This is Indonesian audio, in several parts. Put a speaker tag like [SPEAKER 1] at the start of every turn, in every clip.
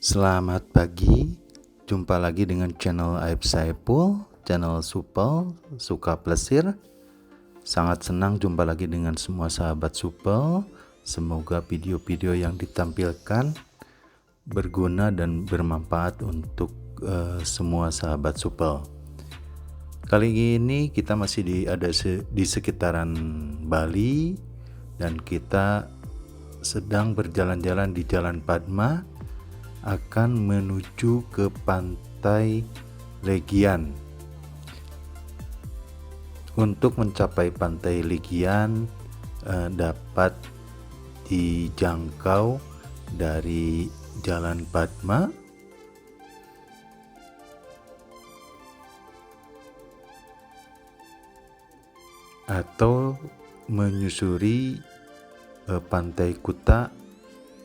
[SPEAKER 1] Selamat pagi, jumpa lagi dengan channel Aib Saipul, channel Supel, Suka Plesir. Sangat senang jumpa lagi dengan semua sahabat Supel. Semoga video-video yang ditampilkan berguna dan bermanfaat untuk semua sahabat Supel. Kali ini kita masih ada di sekitaran Bali dan kita sedang berjalan-jalan di Jalan Padma akan menuju ke pantai Legian. Untuk mencapai pantai Legian dapat dijangkau dari Jalan Padma atau menyusuri Pantai Kuta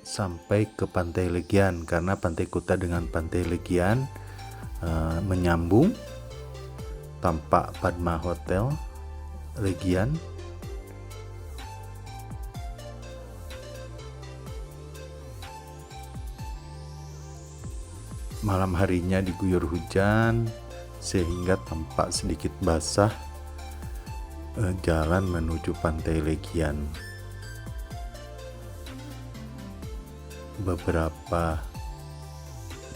[SPEAKER 1] sampai ke Pantai Legian, karena Pantai Kuta dengan Pantai Legian menyambung. Tampak Padma Hotel Legian. Malam harinya diguyur hujan sehingga tampak sedikit basah jalan menuju Pantai Legian. Beberapa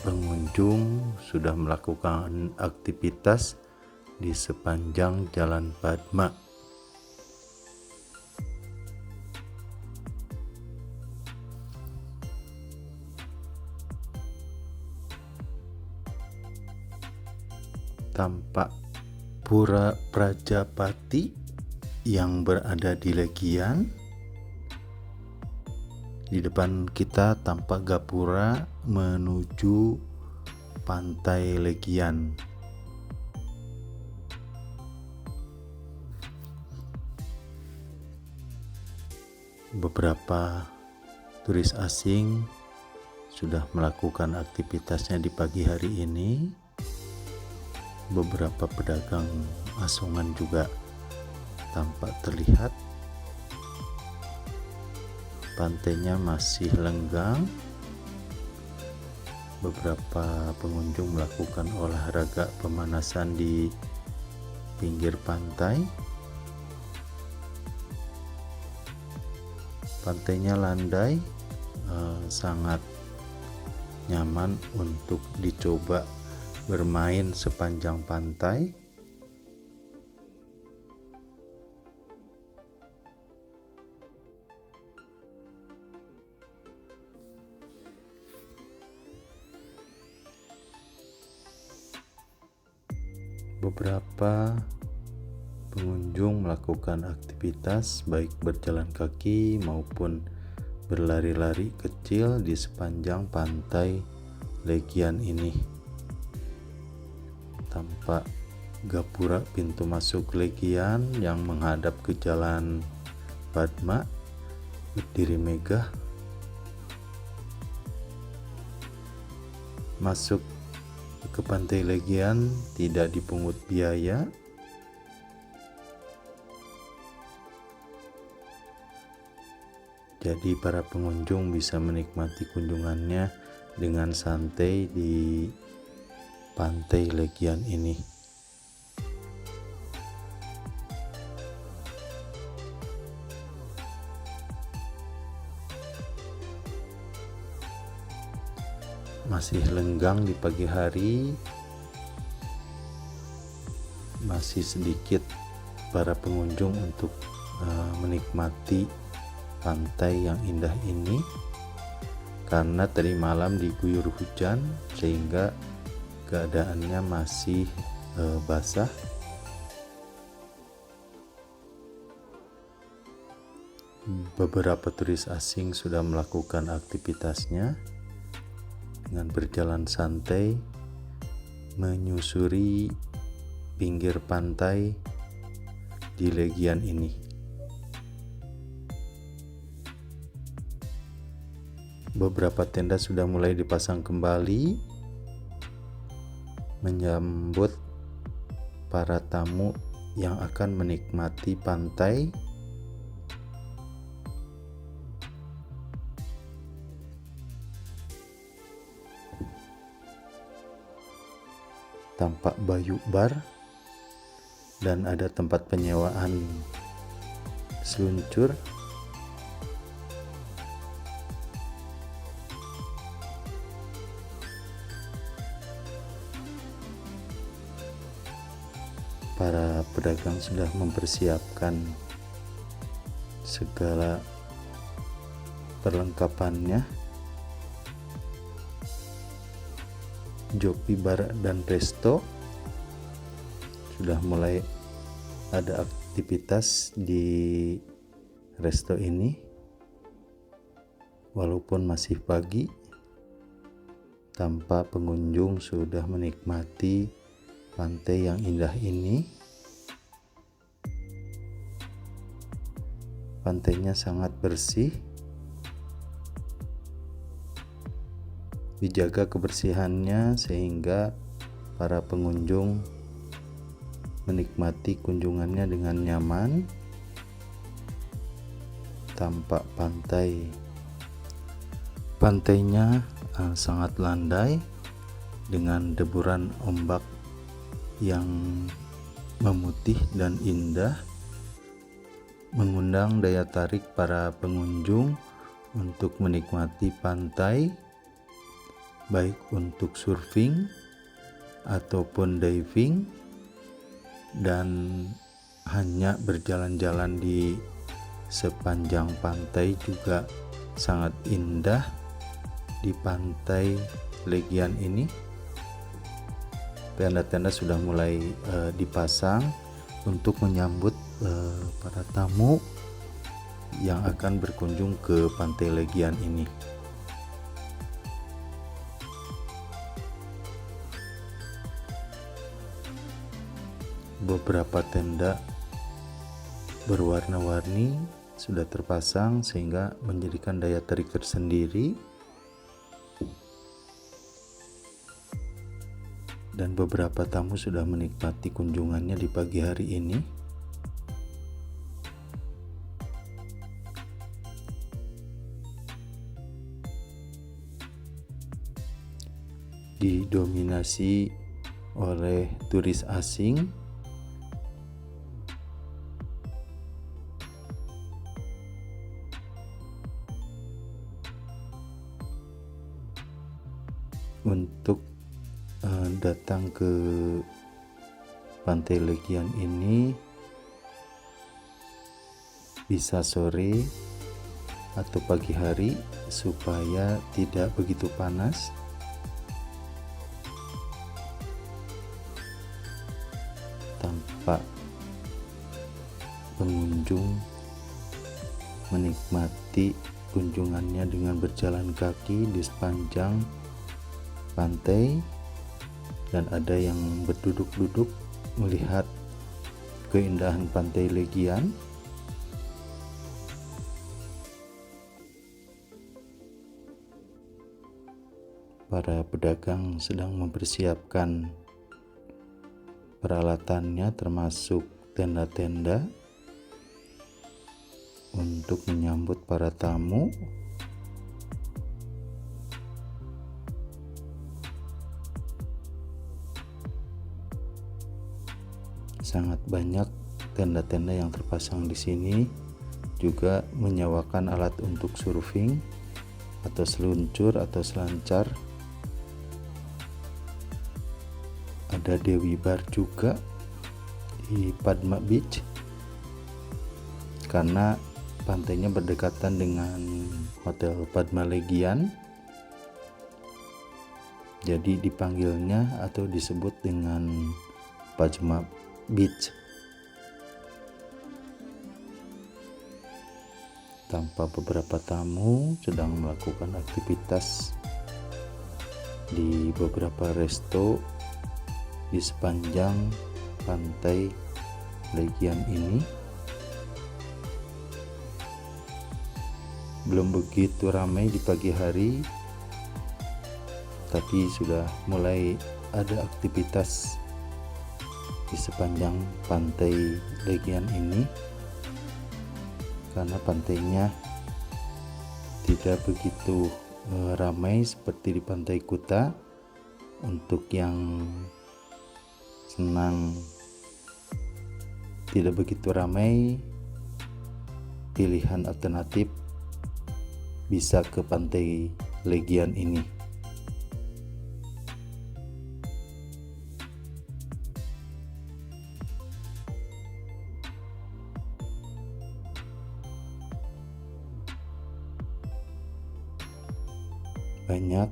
[SPEAKER 1] pengunjung sudah melakukan aktivitas di sepanjang Jalan Padma. Tampak Pura Prajapati yang berada di Legian. Di depan kita tampak gapura menuju Pantai Legian. Beberapa turis asing sudah melakukan aktivitasnya di pagi hari ini. Beberapa pedagang asongan juga tampak terlihat. Pantainya masih lenggang. Beberapa pengunjung melakukan olahraga pemanasan di pinggir pantai. Pantainya landai, sangat nyaman untuk dicoba bermain sepanjang pantai. Beberapa pengunjung melakukan aktivitas baik berjalan kaki maupun berlari-lari kecil di sepanjang pantai Legian ini. Tampak gapura pintu masuk Legian yang menghadap ke Jalan Padma, berdiri megah. Masuk ke Pantai Legian tidak dipungut biaya. Jadi para pengunjung bisa menikmati kunjungannya dengan santai di Pantai Legian ini. Masih lenggang di pagi hari, masih sedikit para pengunjung untuk menikmati pantai yang indah ini, karena tadi malam diguyur hujan sehingga keadaannya masih basah. Beberapa turis asing sudah melakukan aktivitasnya dengan berjalan santai menyusuri pinggir pantai di Legian ini. Beberapa tenda sudah mulai dipasang kembali menyambut para tamu yang akan menikmati pantai. tampak Bayou Bar, dan ada tempat penyewaan seluncur. Para pedagang sudah mempersiapkan segala perlengkapannya. Jopi Bar dan Resto sudah mulai ada aktivitas di resto ini, walaupun masih pagi. Tanpa pengunjung sudah menikmati pantai yang indah ini. Pantainya sangat bersih, dijaga kebersihannya sehingga para pengunjung menikmati kunjungannya dengan nyaman. Tampak pantainya sangat landai dengan deburan ombak yang memutih dan indah, mengundang daya tarik para pengunjung untuk menikmati pantai, baik untuk surfing ataupun diving, dan hanya berjalan-jalan di sepanjang pantai juga sangat indah. Di pantai Legian ini tenda-tenda sudah mulai dipasang untuk menyambut para tamu yang akan berkunjung ke pantai Legian ini. Beberapa tenda berwarna-warni sudah terpasang sehingga menjadikan daya tarik tersendiri, dan beberapa tamu sudah menikmati kunjungannya di pagi hari ini. Didominasi oleh turis asing. Untuk datang ke pantai Legian ini bisa sore atau pagi hari supaya tidak begitu panas. Tampak pengunjung menikmati kunjungannya dengan berjalan kaki di sepanjang pantai, dan ada yang berduduk-duduk melihat keindahan pantai Legian. Para pedagang sedang mempersiapkan peralatannya, termasuk tenda-tenda untuk menyambut para tamu. Sangat banyak tenda-tenda yang terpasang di sini, juga menyewakan alat untuk surfing atau seluncur atau selancar. Ada Dewi Bar juga di Padma Beach, karena pantainya berdekatan dengan Hotel Padma Legian, jadi dipanggilnya atau disebut dengan Padma Beach. Tanpa beberapa tamu sedang melakukan aktivitas di beberapa resto di sepanjang pantai Legian ini. Belum begitu ramai di pagi hari, tapi sudah mulai ada aktivitas di sepanjang pantai Legian ini, karena pantainya tidak begitu ramai seperti di Pantai Kuta. Untuk yang senang tidak begitu ramai, pilihan alternatif bisa ke Pantai Legian ini. Banyak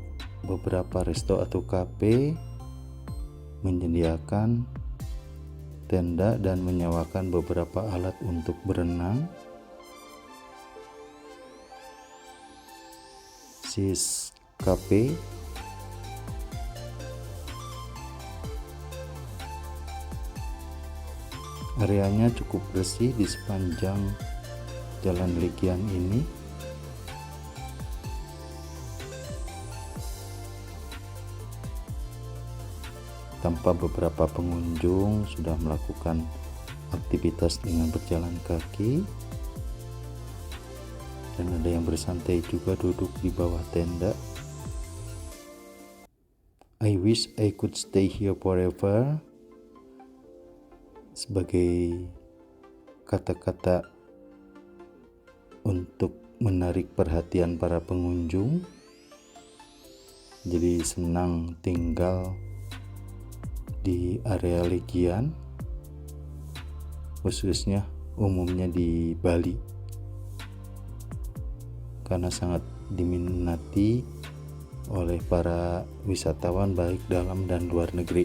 [SPEAKER 1] beberapa resto atau kafe menyediakan tenda dan menyewakan beberapa alat untuk berenang. Sis Cafe areanya cukup bersih di sepanjang Jalan Legian ini. Tanpa beberapa pengunjung sudah melakukan aktivitas dengan berjalan kaki, dan ada yang bersantai juga duduk di bawah tenda. I wish I could stay here forever sebagai kata-kata untuk menarik perhatian para pengunjung. Jadi senang tinggal di area Legian, khususnya umumnya di Bali, karena sangat diminati oleh para wisatawan baik dalam dan luar negeri.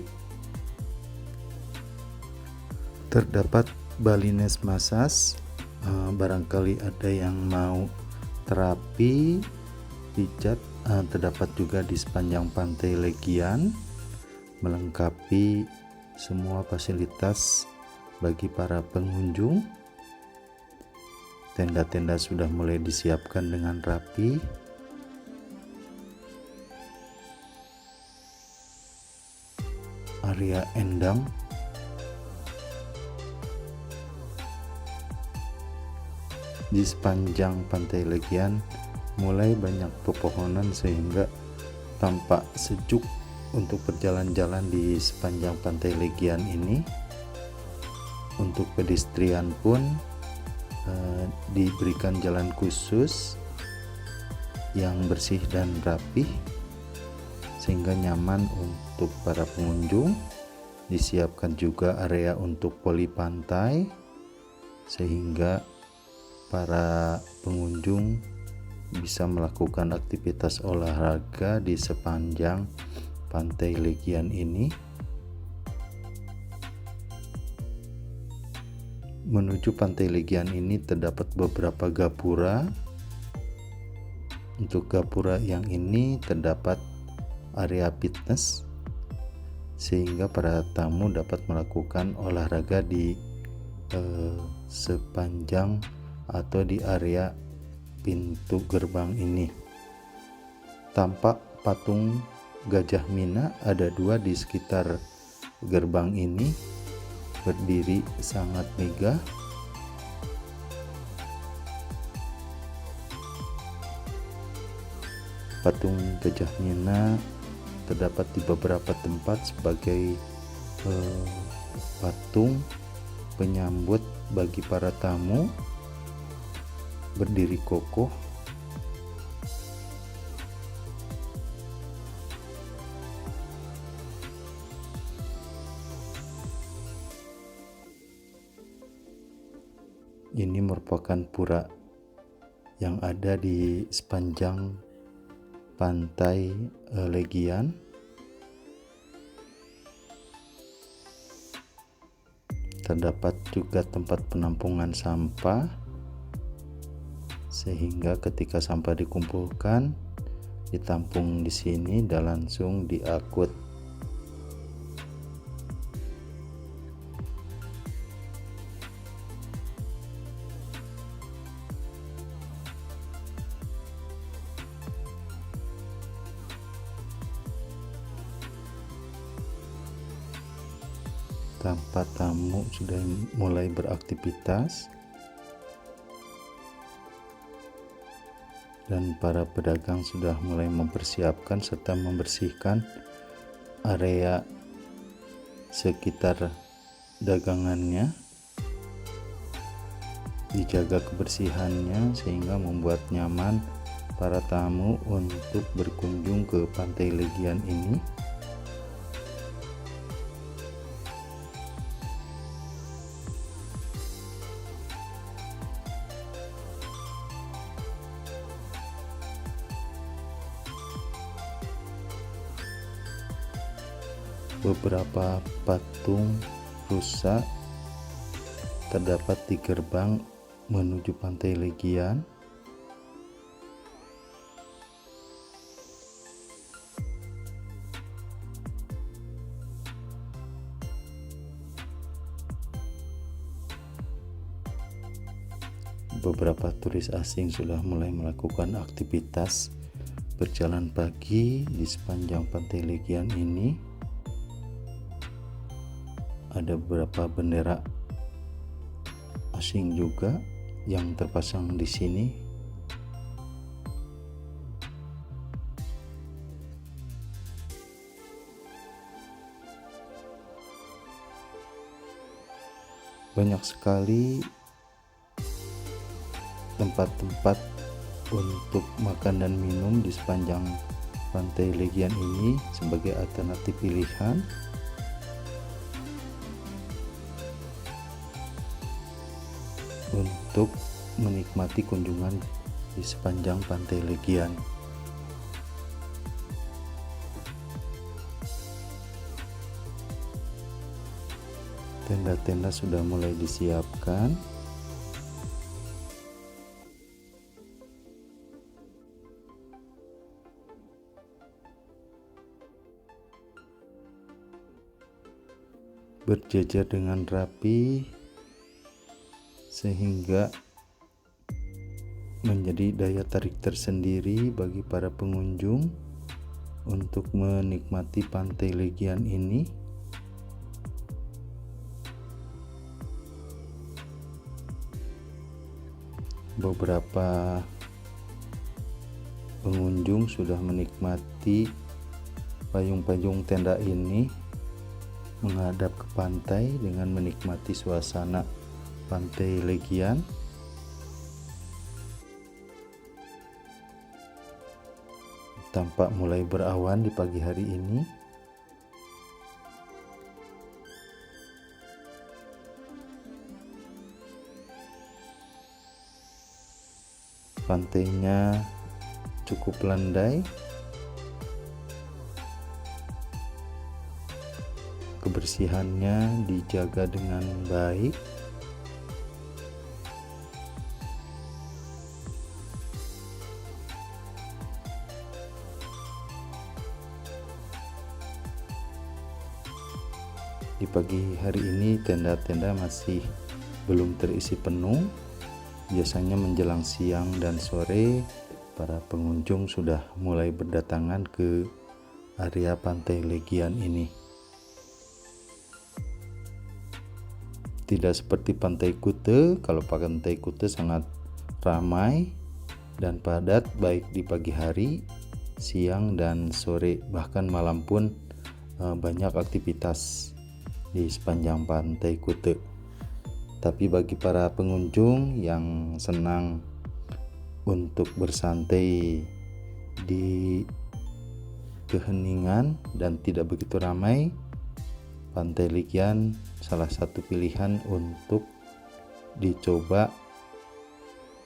[SPEAKER 1] Terdapat Balinese Massage, barangkali ada yang mau terapi pijat, terdapat juga di sepanjang Pantai Legian, melengkapi semua fasilitas bagi para pengunjung. Tenda-tenda sudah mulai disiapkan dengan rapi. Area Endang di sepanjang Pantai Legian mulai banyak pepohonan sehingga tampak sejuk untuk berjalan-jalan di sepanjang Pantai Legian ini. Untuk pedestrian pun diberikan jalan khusus yang bersih dan rapih sehingga nyaman untuk para pengunjung. Disiapkan juga area untuk poli pantai sehingga para pengunjung bisa melakukan aktivitas olahraga di sepanjang Pantai Legian ini. Menuju Pantai Legian ini terdapat beberapa gapura. Untuk gapura yang ini terdapat area fitness sehingga para tamu dapat melakukan olahraga di sepanjang atau di area pintu gerbang ini. Tampak patung Gajah Mina ada 2 di sekitar gerbang ini, berdiri sangat megah. Patung Gajah Mina terdapat di beberapa tempat sebagai patung penyambut bagi para tamu, berdiri kokoh. Ini merupakan pura yang ada di sepanjang Pantai Legian. Terdapat juga tempat penampungan sampah sehingga ketika sampah dikumpulkan ditampung di sini dan langsung diangkut. Tanpa tamu sudah mulai beraktivitas dan para pedagang sudah mulai mempersiapkan serta membersihkan area sekitar dagangannya, dijaga kebersihannya sehingga membuat nyaman para tamu untuk berkunjung ke Pantai Legian ini. Beberapa patung rusa terdapat di gerbang menuju Pantai Legian. Beberapa turis asing sudah mulai melakukan aktivitas berjalan pagi di sepanjang Pantai Legian ini. Ada beberapa bendera asing juga yang terpasang di sini. Banyak sekali tempat-tempat untuk makan dan minum di sepanjang Pantai Legian ini sebagai alternatif pilihan. Untuk menikmati kunjungan di sepanjang Pantai Legian. Tenda-tenda sudah mulai disiapkan. Berjajar dengan rapi sehingga menjadi daya tarik tersendiri bagi para pengunjung untuk menikmati Pantai Legian ini. Beberapa pengunjung sudah menikmati payung-payung tenda ini menghadap ke pantai dengan menikmati suasana Pantai Legian. Tampak mulai berawan di pagi hari ini. Pantainya cukup landai. Kebersihannya dijaga dengan baik. Di pagi hari ini tenda-tenda masih belum terisi penuh. Biasanya menjelang siang dan sore para pengunjung sudah mulai berdatangan ke area Pantai Legian ini. Tidak seperti Pantai Kuta. Kalau Pantai Kuta sangat ramai dan padat baik di pagi hari, siang dan sore, bahkan malam pun banyak aktivitas di sepanjang Pantai Kuta. Tapi bagi para pengunjung yang senang untuk bersantai di keheningan dan tidak begitu ramai, Pantai Legian salah satu pilihan untuk dicoba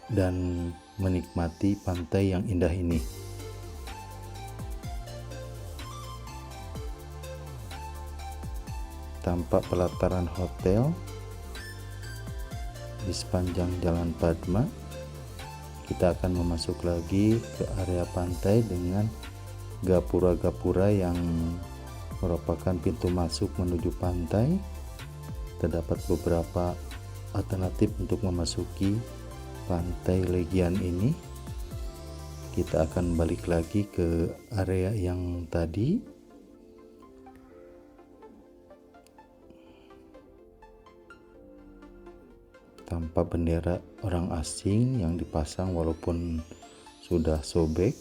[SPEAKER 1] dan menikmati pantai yang indah ini. Tampak pelataran hotel di sepanjang Jalan Padma. Kita akan memasuk lagi ke area pantai dengan gapura-gapura yang merupakan pintu masuk menuju pantai. Terdapat beberapa alternatif untuk memasuki Pantai Legian ini. Kita akan balik lagi ke area yang tadi. Tanpa bendera orang asing yang dipasang walaupun sudah sobek,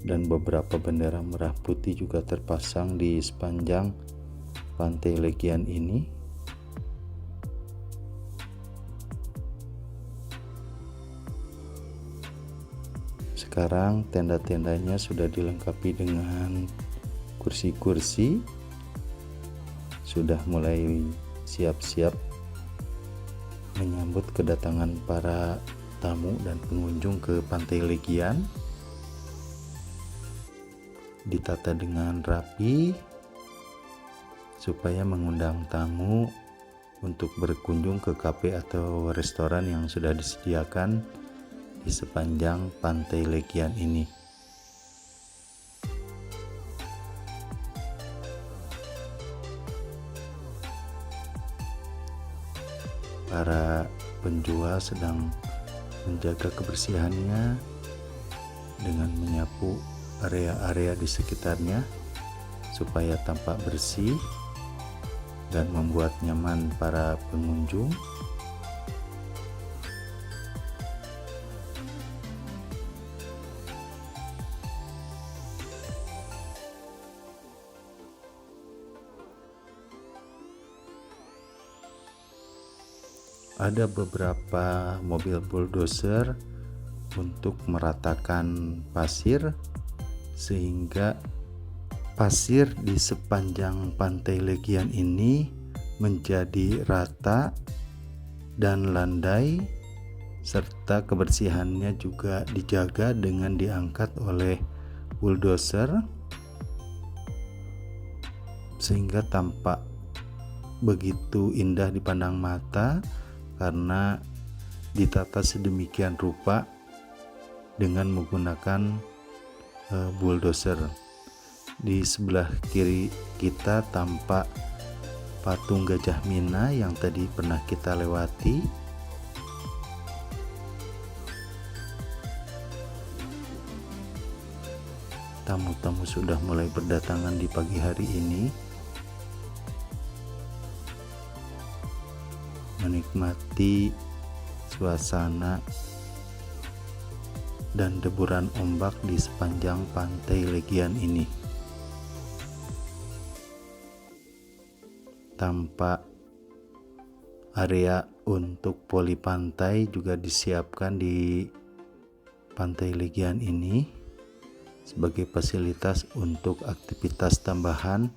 [SPEAKER 1] dan beberapa bendera merah putih juga terpasang di sepanjang Pantai Legian ini. Sekarang tenda-tendanya sudah dilengkapi dengan kursi-kursi, sudah mulai siap-siap menyambut kedatangan para tamu dan pengunjung ke Pantai Legian. Ditata dengan rapi supaya mengundang tamu untuk berkunjung ke kafe atau restoran yang sudah disediakan di sepanjang Pantai Legian ini. Para penjual sedang menjaga kebersihannya dengan menyapu area-area di sekitarnya supaya tampak bersih dan membuat nyaman para pengunjung. Ada beberapa mobil bulldozer untuk meratakan pasir sehingga pasir di sepanjang Pantai Legian ini menjadi rata dan landai, serta kebersihannya juga dijaga dengan diangkat oleh bulldozer sehingga tampak begitu indah dipandang mata karena ditata sedemikian rupa dengan menggunakan bulldozer. Di sebelah kiri kita tampak patung Gajah Mina yang tadi pernah kita lewati. Tamu-tamu sudah mulai berdatangan di pagi hari ini, menikmati suasana dan deburan ombak di sepanjang Pantai Legian ini. Tampak area untuk poli pantai juga disiapkan di Pantai Legian ini sebagai fasilitas untuk aktivitas tambahan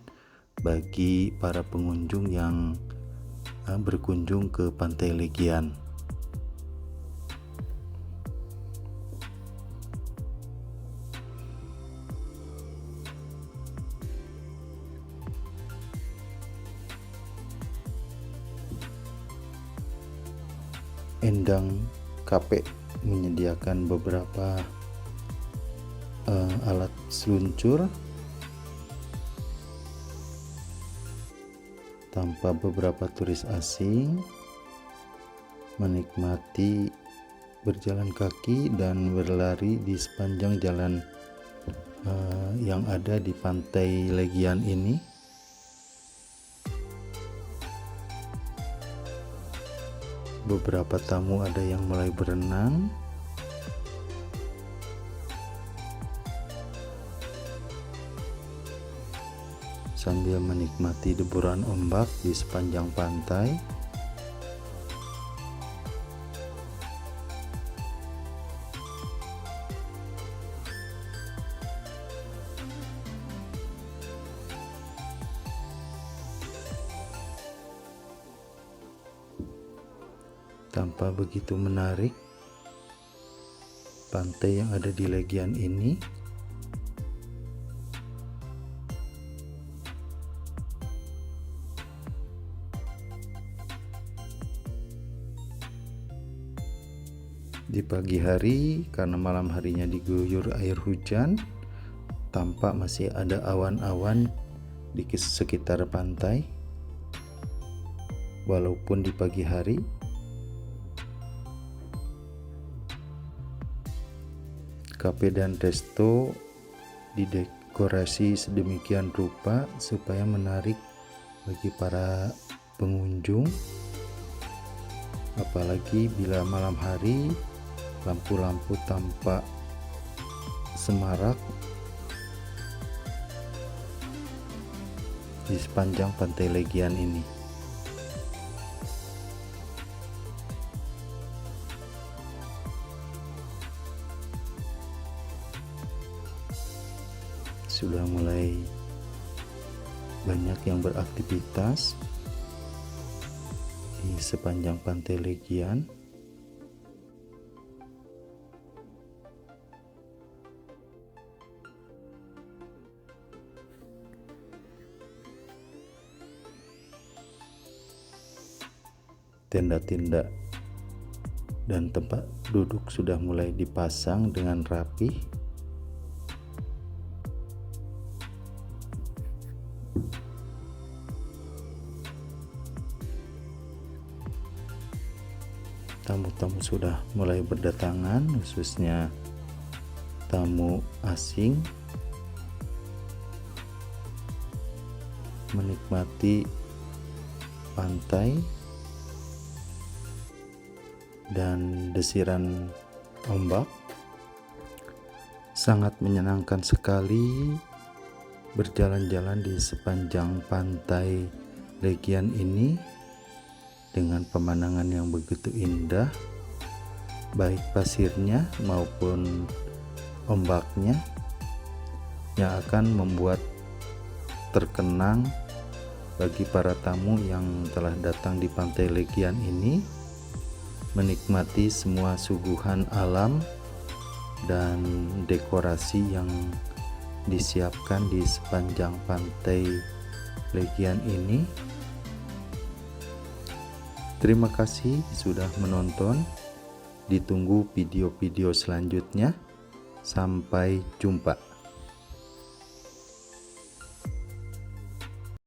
[SPEAKER 1] bagi para pengunjung yang berkunjung ke Pantai Legian. Endang Cafe menyediakan beberapa alat seluncur tanpa beberapa turis asing menikmati berjalan kaki dan berlari di sepanjang jalan yang ada di Pantai Legian ini. Beberapa tamu ada yang mulai berenang. Sambil menikmati deburan ombak di sepanjang pantai. Tampak begitu menarik pantai yang ada di Legian ini. Di pagi hari, karena malam harinya diguyur air hujan, tampak masih ada awan-awan di sekitar pantai. Walaupun di pagi hari, kafe dan resto didekorasi sedemikian rupa supaya menarik bagi para pengunjung. Apalagi bila malam hari, lampu-lampu tampak semarak di sepanjang Pantai Legian ini. Sudah mulai banyak yang beraktivitas di sepanjang Pantai Legian. Tenda-tenda dan tempat duduk sudah mulai dipasang dengan rapi. Tamu-tamu sudah mulai berdatangan, khususnya tamu asing, menikmati pantai dan desiran ombak. Sangat menyenangkan sekali berjalan-jalan di sepanjang Pantai Legian ini dengan pemandangan yang begitu indah, baik pasirnya maupun ombaknya, yang akan membuat terkenang bagi para tamu yang telah datang di Pantai Legian ini, menikmati semua suguhan alam dan dekorasi yang disiapkan di sepanjang Pantai Legian ini. Terima kasih sudah menonton. Ditunggu video-video selanjutnya. Sampai jumpa.